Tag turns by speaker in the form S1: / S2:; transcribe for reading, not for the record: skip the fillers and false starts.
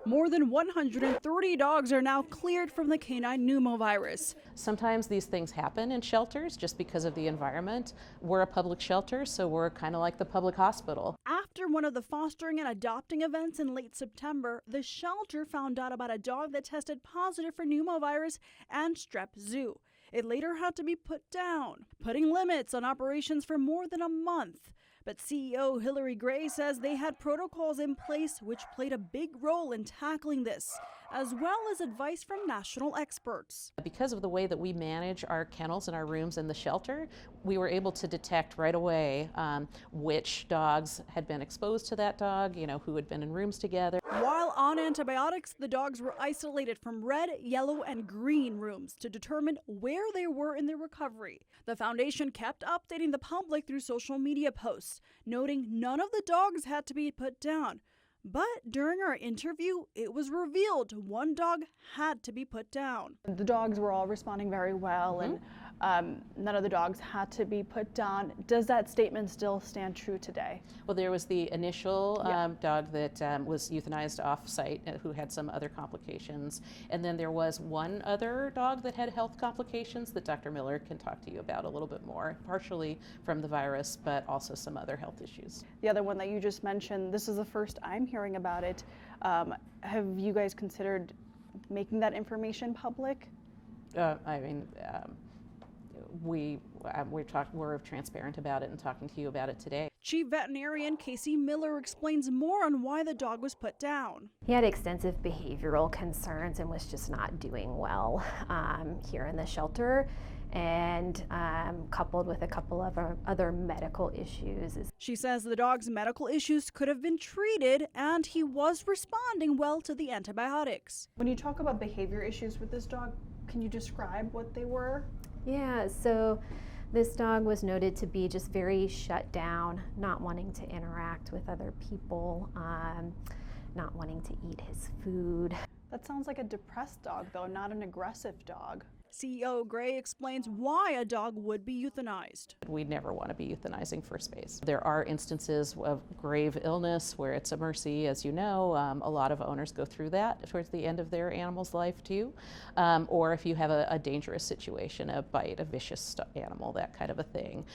S1: More than 130 dogs are now cleared from the canine pneumovirus.
S2: Sometimes these things happen in shelters just because of the environment. We're a public shelter, so we're kind of like the public hospital.
S1: After one of the fostering and adopting events in late September, the shelter found out about a dog that tested positive for pneumovirus and strep zoo. It later had to be put down, putting limits on operations for more than a month. But CEO Hillary Gray says they had protocols in place which played a big role in tackling this, as well as advice from national experts.
S2: Because of the way that we manage our kennels and our rooms in the shelter, we were able to detect right away which dogs had been exposed to that dog, who had been in rooms together.
S1: While on antibiotics, the dogs were isolated from red, yellow, and green rooms to determine where they were in their recovery. The foundation kept updating the public through social media posts, noting none of the dogs had to be put down. But during our interview, it was revealed one dog had to be put down.
S3: The dogs were all responding very well, and none of the dogs had to be put down. Does that statement still stand true today?
S2: Well, there was the initial dog that was euthanized off-site who had some other complications. And then there was one other dog that had health complications that Dr. Miller can talk to you about a little bit more, partially from the virus, but also some other health issues.
S3: The other one that you just mentioned, this is the first I'm hearing about it. Have you guys considered making that information public?
S2: We're transparent about it and talking to you about it today.
S1: Chief Veterinarian Casey Miller explains more on why the dog was put down.
S4: He had extensive behavioral concerns and was just not doing well here in the shelter, and coupled with a couple of other medical issues.
S1: She says the dog's medical issues could have been treated, and he was responding well to the antibiotics.
S3: When you talk about behavior issues with this dog, can you describe what they were?
S4: Yeah, so this dog was noted to be just very shut down, not wanting to interact with other people, not wanting to eat his food.
S3: That sounds like a depressed dog, though, not an aggressive dog.
S1: CEO Gray explains why a dog would be euthanized.
S2: We never want to be euthanizing for space. There are instances of grave illness where it's a mercy, as you know. A lot of owners go through that towards the end of their animal's life too. Or if you have a dangerous situation, a bite, a vicious animal, that kind of a thing.